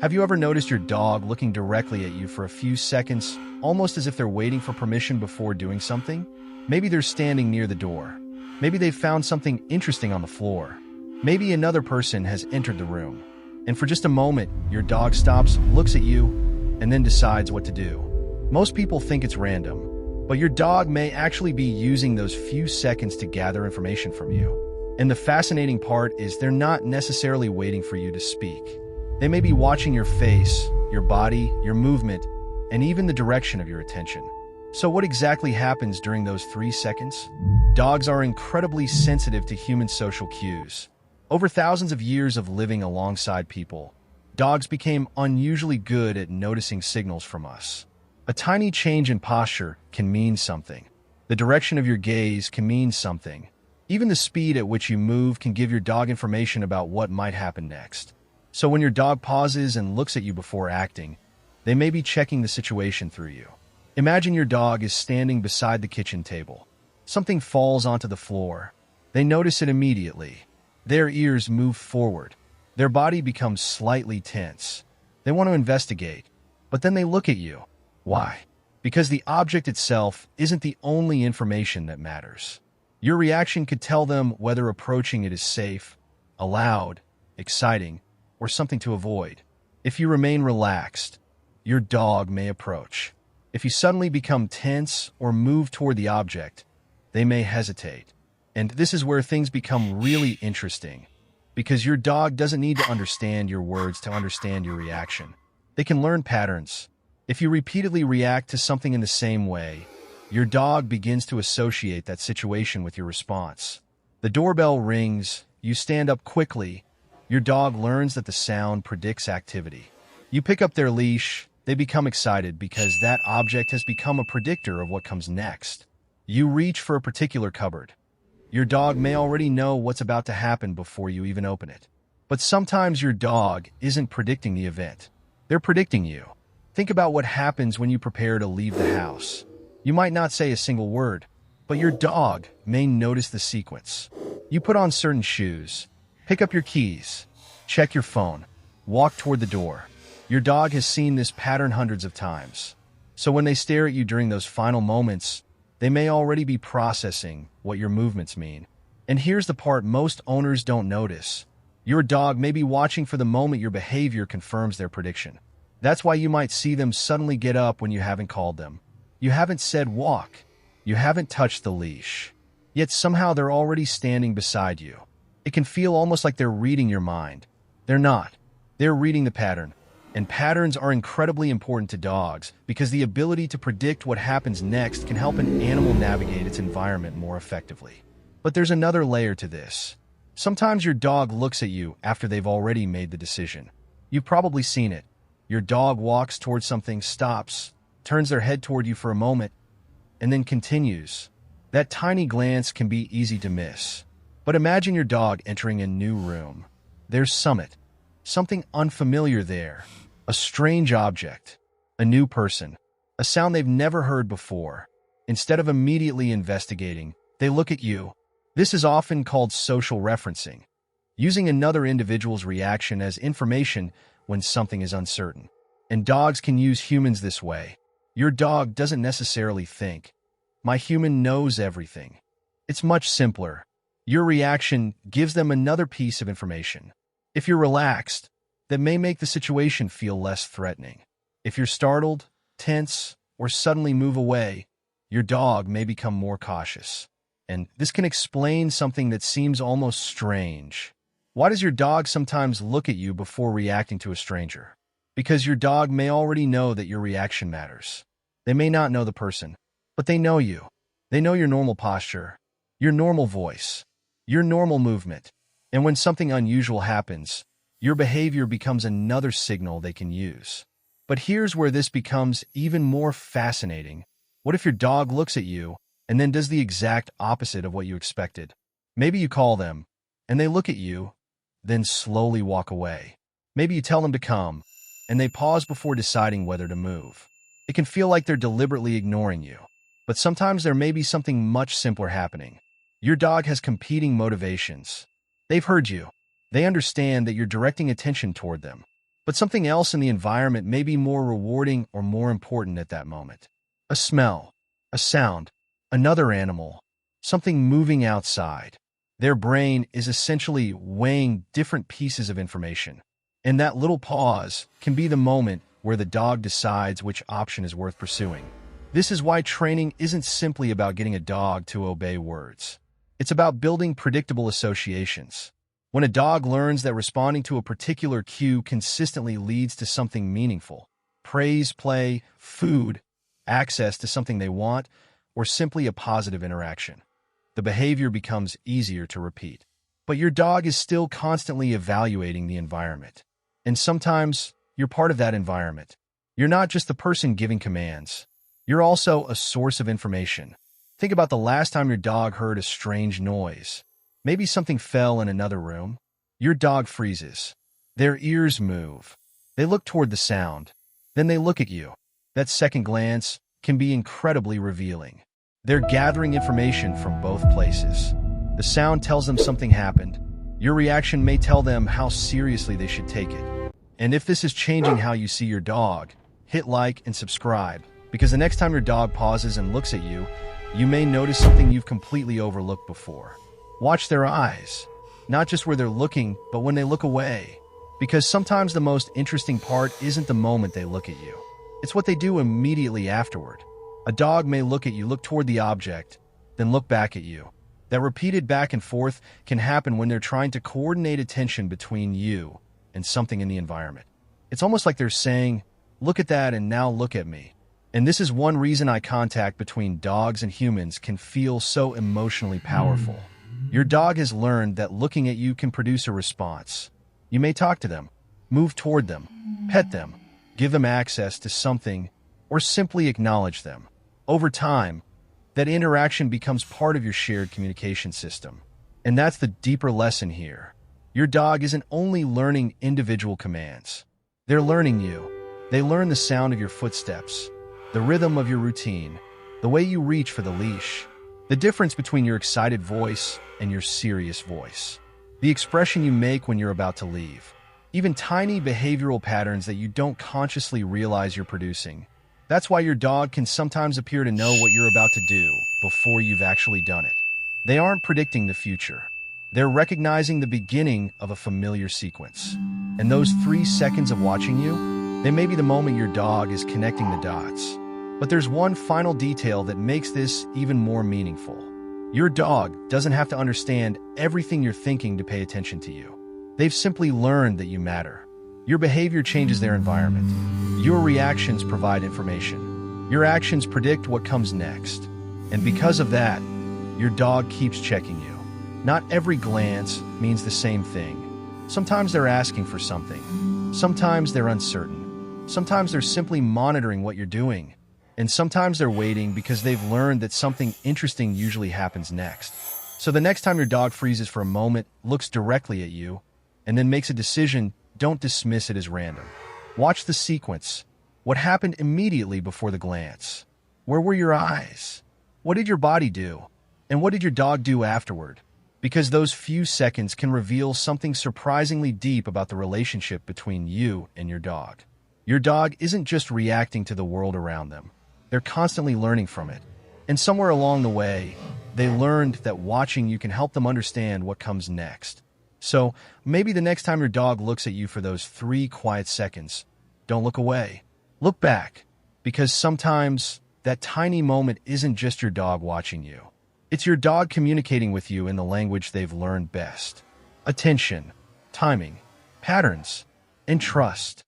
Have you ever noticed your dog looking directly at you for a few seconds, almost as if they're waiting for permission before doing something? Maybe they're standing near the door. Maybe they've found something interesting on the floor. Maybe another person has entered the room. And for just a moment, your dog stops, looks at you, and then decides what to do. Most people think it's random, but your dog may actually be using those few seconds to gather information from you. And the fascinating part is they're not necessarily waiting for you to speak. They may be watching your face, your body, your movement, and even the direction of your attention. So what exactly happens during those 3 seconds? Dogs are incredibly sensitive to human social cues. Over thousands of years of living alongside people, dogs became unusually good at noticing signals from us. A tiny change in posture can mean something. The direction of your gaze can mean something. Even the speed at which you move can give your dog information about what might happen next. So when your dog pauses and looks at you before acting, they may be checking the situation through you. Imagine your dog is standing beside the kitchen table. Something falls onto the floor. They notice it immediately. Their ears move forward. Their body becomes slightly tense. They want to investigate, but then they look at you. Why? Because the object itself isn't the only information that matters. Your reaction could tell them whether approaching it is safe, allowed, exciting, or something to avoid. If you remain relaxed, your dog may approach. If you suddenly become tense or move toward the object, they may hesitate. And this is where things become really interesting, because your dog doesn't need to understand your words to understand your reaction. They can learn patterns. If you repeatedly react to something in the same way, your dog begins to associate that situation with your response. The doorbell rings, you stand up quickly. Your dog learns that the sound predicts activity. You pick up their leash, they become excited because that object has become a predictor of what comes next. You reach for a particular cupboard. Your dog may already know what's about to happen before you even open it. But sometimes your dog isn't predicting the event. They're predicting you. Think about what happens when you prepare to leave the house. You might not say a single word, but your dog may notice the sequence. You put on certain shoes, pick up your keys, check your phone, walk toward the door. Your dog has seen this pattern hundreds of times. So when they stare at you during those final moments, they may already be processing what your movements mean. And here's the part most owners don't notice. Your dog may be watching for the moment your behavior confirms their prediction. That's why you might see them suddenly get up when you haven't called them. You haven't said walk. You haven't touched the leash. Yet somehow they're already standing beside you. It can feel almost like they're reading your mind. They're not. They're reading the pattern. And patterns are incredibly important to dogs because the ability to predict what happens next can help an animal navigate its environment more effectively. But there's another layer to this. Sometimes your dog looks at you after they've already made the decision. You've probably seen it. Your dog walks towards something, stops, turns their head toward you for a moment, and then continues. That tiny glance can be easy to miss. But imagine your dog entering a new room. There's something unfamiliar there. A strange object, a new person, a sound they've never heard before. Instead of immediately investigating, they look at you. This is often called social referencing, using another individual's reaction as information when something is uncertain. And dogs can use humans this way. Your dog doesn't necessarily think, "My human knows everything." It's much simpler. Your reaction gives them another piece of information. If you're relaxed, that may make the situation feel less threatening. If you're startled, tense, or suddenly move away, your dog may become more cautious. And this can explain something that seems almost strange. Why does your dog sometimes look at you before reacting to a stranger? Because your dog may already know that your reaction matters. They may not know the person, but they know you. They know your normal posture, your normal voice, your normal movement. And when something unusual happens, your behavior becomes another signal they can use. But here's where this becomes even more fascinating. What if your dog looks at you and then does the exact opposite of what you expected? Maybe you call them, and they look at you, then slowly walk away. Maybe you tell them to come, and they pause before deciding whether to move. It can feel like they're deliberately ignoring you. But sometimes there may be something much simpler happening. Your dog has competing motivations. They've heard you. They understand that you're directing attention toward them. But something else in the environment may be more rewarding or more important at that moment. A smell, a sound, another animal, something moving outside. Their brain is essentially weighing different pieces of information. And that little pause can be the moment where the dog decides which option is worth pursuing. This is why training isn't simply about getting a dog to obey words. It's about building predictable associations. When a dog learns that responding to a particular cue consistently leads to something meaningful, praise, play, food, access to something they want, or simply a positive interaction, the behavior becomes easier to repeat. But your dog is still constantly evaluating the environment. And sometimes you're part of that environment. You're not just the person giving commands. You're also a source of information. Think about the last time your dog heard a strange noise. Maybe something fell in another room. Your dog freezes. Their ears move. They look toward the sound. Then they look at you. That second glance can be incredibly revealing. They're gathering information from both places. The sound tells them something happened. Your reaction may tell them how seriously they should take it. And if this is changing how you see your dog, hit like and subscribe, because the next time your dog pauses and looks at you, you may notice something you've completely overlooked before. Watch their eyes, not just where they're looking, but when they look away. Because sometimes the most interesting part isn't the moment they look at you. It's what they do immediately afterward. A dog may look at you, look toward the object, then look back at you. That repeated back and forth can happen when they're trying to coordinate attention between you and something in the environment. It's almost like they're saying, look at that and now look at me. And this is one reason eye contact between dogs and humans can feel so emotionally powerful. Your dog has learned that looking at you can produce a response. You may talk to them, move toward them, pet them, give them access to something, or simply acknowledge them. Over time, that interaction becomes part of your shared communication system. And that's the deeper lesson here. Your dog isn't only learning individual commands. They're learning you. They learn the sound of your footsteps, the rhythm of your routine, the way you reach for the leash, the difference between your excited voice and your serious voice, the expression you make when you're about to leave, even tiny behavioral patterns that you don't consciously realize you're producing. That's why your dog can sometimes appear to know what you're about to do before you've actually done it. They aren't predicting the future. They're recognizing the beginning of a familiar sequence. And those 3 seconds of watching you, they may be the moment your dog is connecting the dots. But there's one final detail that makes this even more meaningful. Your dog doesn't have to understand everything you're thinking to pay attention to you. They've simply learned that you matter. Your behavior changes their environment. Your reactions provide information. Your actions predict what comes next. And because of that, your dog keeps checking you. Not every glance means the same thing. Sometimes they're asking for something. Sometimes they're uncertain. Sometimes they're simply monitoring what you're doing. And sometimes they're waiting because they've learned that something interesting usually happens next. So the next time your dog freezes for a moment, looks directly at you, and then makes a decision, don't dismiss it as random. Watch the sequence. What happened immediately before the glance? Where were your eyes? What did your body do? And what did your dog do afterward? Because those few seconds can reveal something surprisingly deep about the relationship between you and your dog. Your dog isn't just reacting to the world around them. They're constantly learning from it. And somewhere along the way, they learned that watching you can help them understand what comes next. So maybe the next time your dog looks at you for those 3 quiet seconds, don't look away. Look back, because sometimes that tiny moment isn't just your dog watching you. It's your dog communicating with you in the language they've learned best. Attention, timing, patterns, and trust.